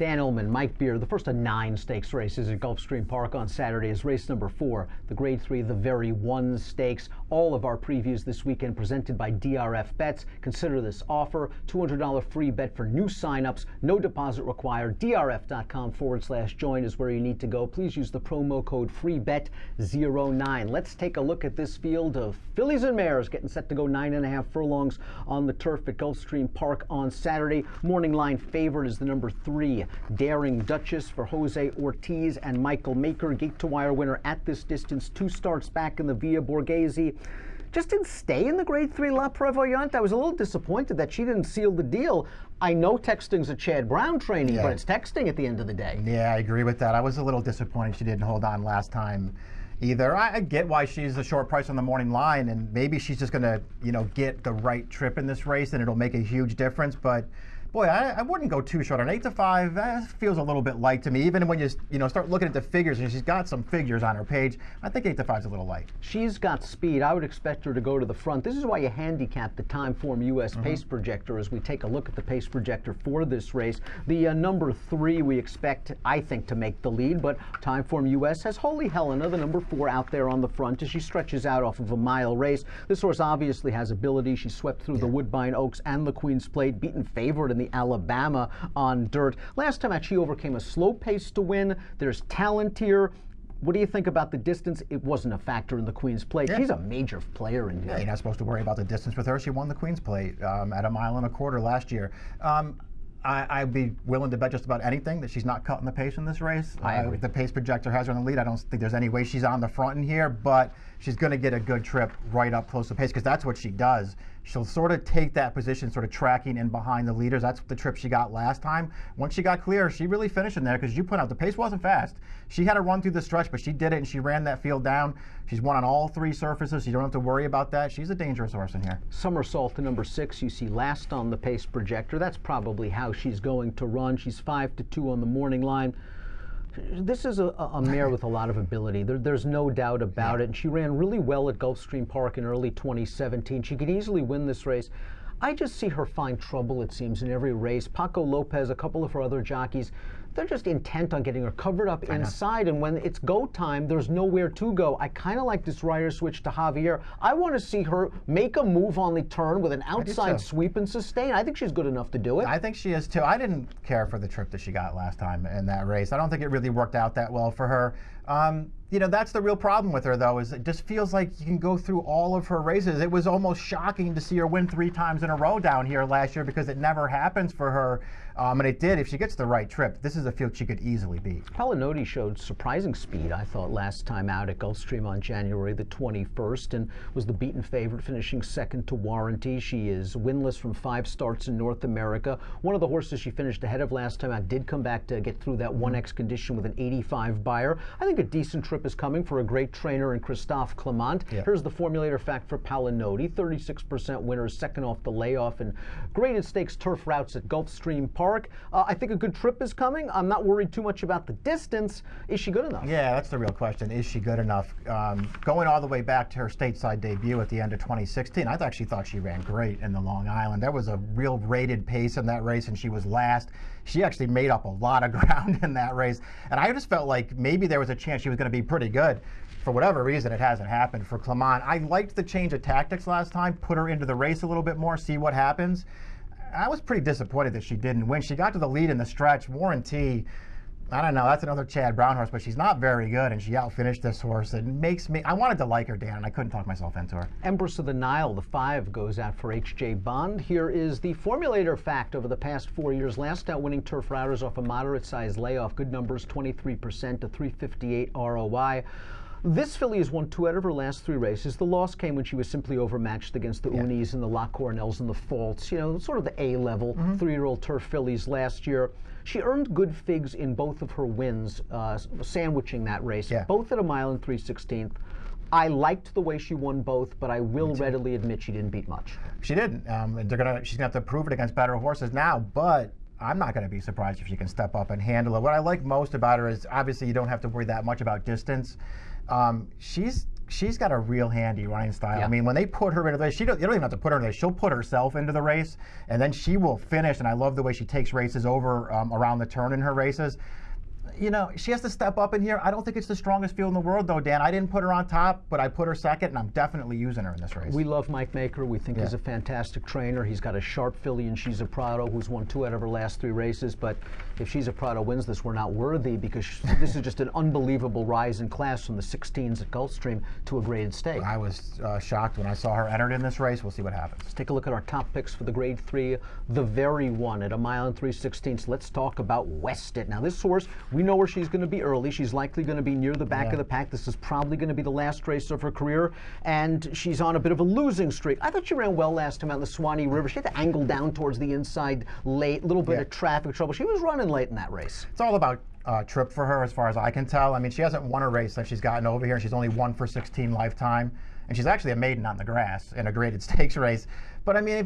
Dan Illman, Mike Beer. The first of 9 stakes races at Gulfstream Park on Saturday is race number 4, the Grade 3, the Very One Stakes. All of our previews this weekend presented by DRF Bets. Consider this offer: $200 free bet for new signups, no deposit required. DRF.com/join is where you need to go. Please use the promo code FREEBET09. Let's take a look at this field of fillies and mares getting set to go 9.5 furlongs on the turf at Gulfstream Park on Saturday. Morning line favorite is the number 3, Daring Duchess for Jose Ortiz and Michael Maker. Gate to wire winner at this distance. 2 starts back in the Via Borghese. Just didn't stay in the Grade 3 La Prevoyante. I was a little disappointed that she didn't seal the deal. I know texting's a Chad Brown training, but it's texting at the end of the day. Yeah, I agree with that. I was a little disappointed she didn't hold on last time either. I get why she's a short price on the morning line, and maybe she's just going to, get the right trip in this race, and it'll make a huge difference. But boy, I wouldn't go too short. An 8-5, that feels a little bit light to me. Even when you start looking at the figures, and she's got some figures on her page, I think 8-5 is a little light. She's got speed. I would expect her to go to the front. This is why you handicap the Timeform US pace projector as we take a look at the pace projector for this race. The number 3 we expect, I think, to make the lead, but Timeform US has Holy Helena, the number 4, out there on the front as she stretches out off of a mile race. This horse obviously has ability. She swept through the Woodbine Oaks and the Queen's Plate, beaten favorite in the Alabama on dirt. Last time out, she overcame a slow pace to win. There's talent here. What do you think about the distance? It wasn't a factor in the Queen's Plate. Yeah. She's a major player in here. Yeah, you're not supposed to worry about the distance with her. She won the Queen's Plate at 1.25 miles last year. I'd be willing to bet just about anything that she's not cutting the pace in this race. The pace projector has her in the lead. I don't think there's any way she's on the front in here, but she's going to get a good trip right up close to pace, because that's what she does. She'll sort of take that position, sort of tracking in behind the leaders. That's the trip she got last time. Once she got clear, she really finished in there, because you point out the pace wasn't fast. She had to run through the stretch, but she did it, and she ran that field down. She's won on all 3 surfaces, so you don't have to worry about that. She's a dangerous horse in here. Somersault to number 6, you see last on the pace projector. That's probably how she's going to run. She's 5-2 on the morning line. This is a mare with a lot of ability. There's no doubt about it. And she ran really well at Gulfstream Park in early 2017. She could easily win this race. I just see her find trouble, it seems, in every race. Paco Lopez, a couple of her other jockeys, they're just intent on getting her covered up inside, and when it's go time, there's nowhere to go. I kind of like this rider switch to Javier. I want to see her make a move on the turn with an outside sweep and sustain. I think she's good enough to do it. I think she is too. I didn't care for the trip that she got last time in that race. I don't think it really worked out that well for her. That's the real problem with her, though, is it just feels like you can go through all of her races. It was almost shocking to see her win 3 times in a row down here last year, because it never happens for her. And it did. If she gets the right trip, this is a field she could easily beat. Palinodi showed surprising speed, I thought, last time out at Gulfstream on January the 21st, and was the beaten favorite, finishing 2nd to Warranty. She is winless from 5 starts in North America. One of the horses she finished ahead of last time out did come back to get through that 1X condition with an 85 buyer. I think a decent trip is coming for a great trainer in Christophe Clement. Here's the formulator fact for Palinodi: 36% winner, 2nd off the layoff, and graded stakes turf routes at Gulfstream Park. I think a good trip is coming. I'm not worried too much about the distance. Is she good enough? Yeah, that's the real question. Is she good enough? Going all the way back to her stateside debut at the end of 2016, I actually thought she ran great in the Long Island. There was a real rated pace in that race, and she was last. She actually made up a lot of ground in that race, and I just felt like maybe there was a chance she was going to be pretty good. For whatever reason, it hasn't happened for Clement. I liked the change of tactics last time, put her into the race a little bit more, see what happens. I was pretty disappointed that she didn't win. She got to the lead in the stretch. Warranty, I don't know, that's another Chad Brown horse, but she's not very good, and she outfinished this horse. It makes me, I wanted to like her, Dan, and I couldn't talk myself into her. Empress of the Nile, the 5, goes out for H.J. Bond. Here is the formulator fact over the past 4 years. Last out winning turf routers off a moderate size layoff. Good numbers, 23% to 358 ROI. This filly has won 2 out of her last 3 races. The loss came when she was simply overmatched against the Unis and the La Cornells and the Faults, sort of the A-level 3-year-old turf fillies last year. She earned good figs in both of her wins, sandwiching that race, both at 1 mile and 3/16. I liked the way she won both, but I will readily admit she didn't beat much. She didn't. She's going to have to prove it against better horses now, but I'm not going to be surprised if she can step up and handle it. What I like most about her is, obviously, you don't have to worry that much about distance. She's she's got a real handy running style. Yeah. I mean, when they put her into the race, you don't even have to put her in the race. She'll put herself into the race, and then she will finish. And I love the way she takes races over around the turn in her races. You know, she has to step up in here. I don't think it's the strongest field in the world, though, Dan. I didn't put her on top, but I put her second, and I'm definitely using her in this race. We love Mike Maker. We think he's a fantastic trainer. He's got a sharp filly in She's a Prado, who's won 2 out of her last 3 races. But if She's a Prado wins this, we're not worthy, because this is just an unbelievable rise in class from the 16s at Gulfstream to a graded stake. I was shocked when I saw her entered in this race. We'll see what happens. Let's take a look at our top picks for the Grade 3, the very one at 1 mile 3/16. Let's talk about Wested. Now, this horse, we know where she's going to be early. She's likely going to be near the back of the pack. This is probably going to be the last race of her career, and she's on a bit of a losing streak. I thought she ran well last time out in the Swanee River. She had to angle down towards the inside late, a little bit of traffic trouble. She was running late in that race. It's all about trip for her, as far as I can tell. I mean, she hasn't won a race since she's gotten over here. She's only won for 16 lifetime, and she's actually a maiden on the grass in a graded stakes race. But I mean, I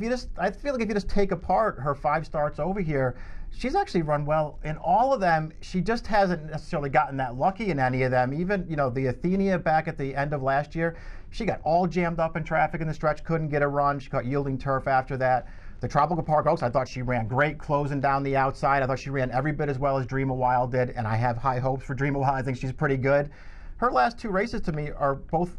feel like if you just take apart her 5 starts over here, she's actually run well in all of them. She just hasn't necessarily gotten that lucky in any of them. Even, you know, the Athenia back at the end of last year, she got all jammed up in traffic in the stretch, couldn't get a run. She got yielding turf after that. The Tropical Park Oaks, I thought she ran great closing down the outside. I thought she ran every bit as well as Dream a While did, and I have high hopes for Dream a While. I think she's pretty good. Her last 2 races to me are both,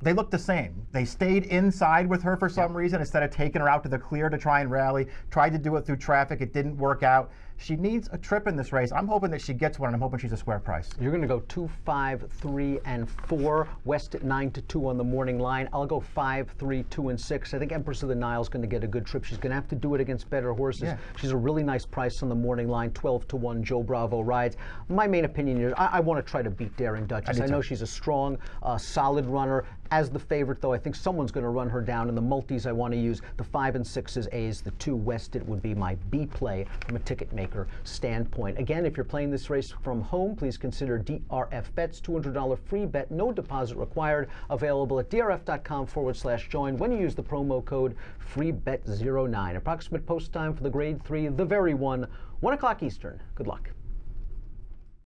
they look the same. They stayed inside with her for some reason instead of taking her out to the clear to try and rally. Tried to do it through traffic. It didn't work out. She needs a trip in this race. I'm hoping that she gets one, and I'm hoping she's a square price. You're going to go 2, 5, 3, and 4. West at 9-2 on the morning line. I'll go 5, 3, 2, and 6. I think Empress of the Nile is going to get a good trip. She's going to have to do it against better horses. Yeah. She's a really nice price on the morning line. 12-1. Joe Bravo rides. My main opinion is I want to try to beat Daring Duchess. I know she's a strong, solid runner. As the favorite, though, I think someone's going to run her down. In the multis, I want to use the 5 and 6s A's. The 2 Wested would be my B play from a ticket maker standpoint. Again, if you're playing this race from home, please consider DRF Bets, $200 free bet, no deposit required, available at drf.com/join when you use the promo code FREEBET09. Approximate post time for the Grade 3, the very one, 1 o'clock Eastern. Good luck.